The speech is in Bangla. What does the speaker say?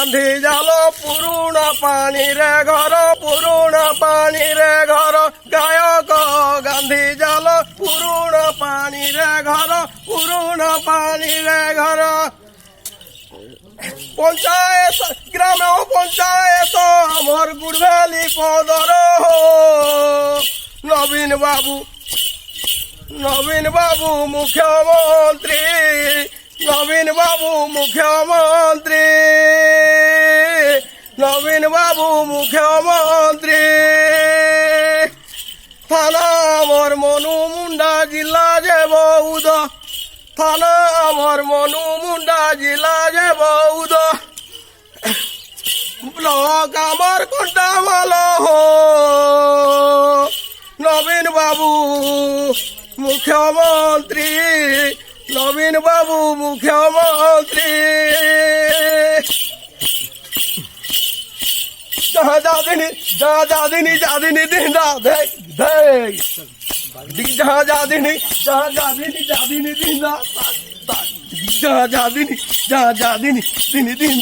গান্ধী জাল পুরুଣା পানিরে ঘর পুরুଣା পানিরে ঘর গায়ক গান্ধী জাল পুরুଣା পানিরে ঘর পুরুଣା পানিরে ঘর পঞ্চায়েত গ্রাম পঞ্চায়েত আমার গুড়ভ্যালি পদর নবীন বাবু মুখ্যমন্ত্রী নবীন বাবু মুখ্যমন্ত্রী নবীন বাবু মুখ্যমন্ত্রী থানা আমার মনুমুন্ডা জিলা যে বৌদ থানা আমার মনুমুন্ডা জিলা যে বৌদ ব্লক আমার কোটামাল নবীন বাবু মুখ্যমন্ত্রী নবীন বাবু মুখ্যমন্ত্রী যাদিনী দিন যাদিনী দিন যাদিনী দিন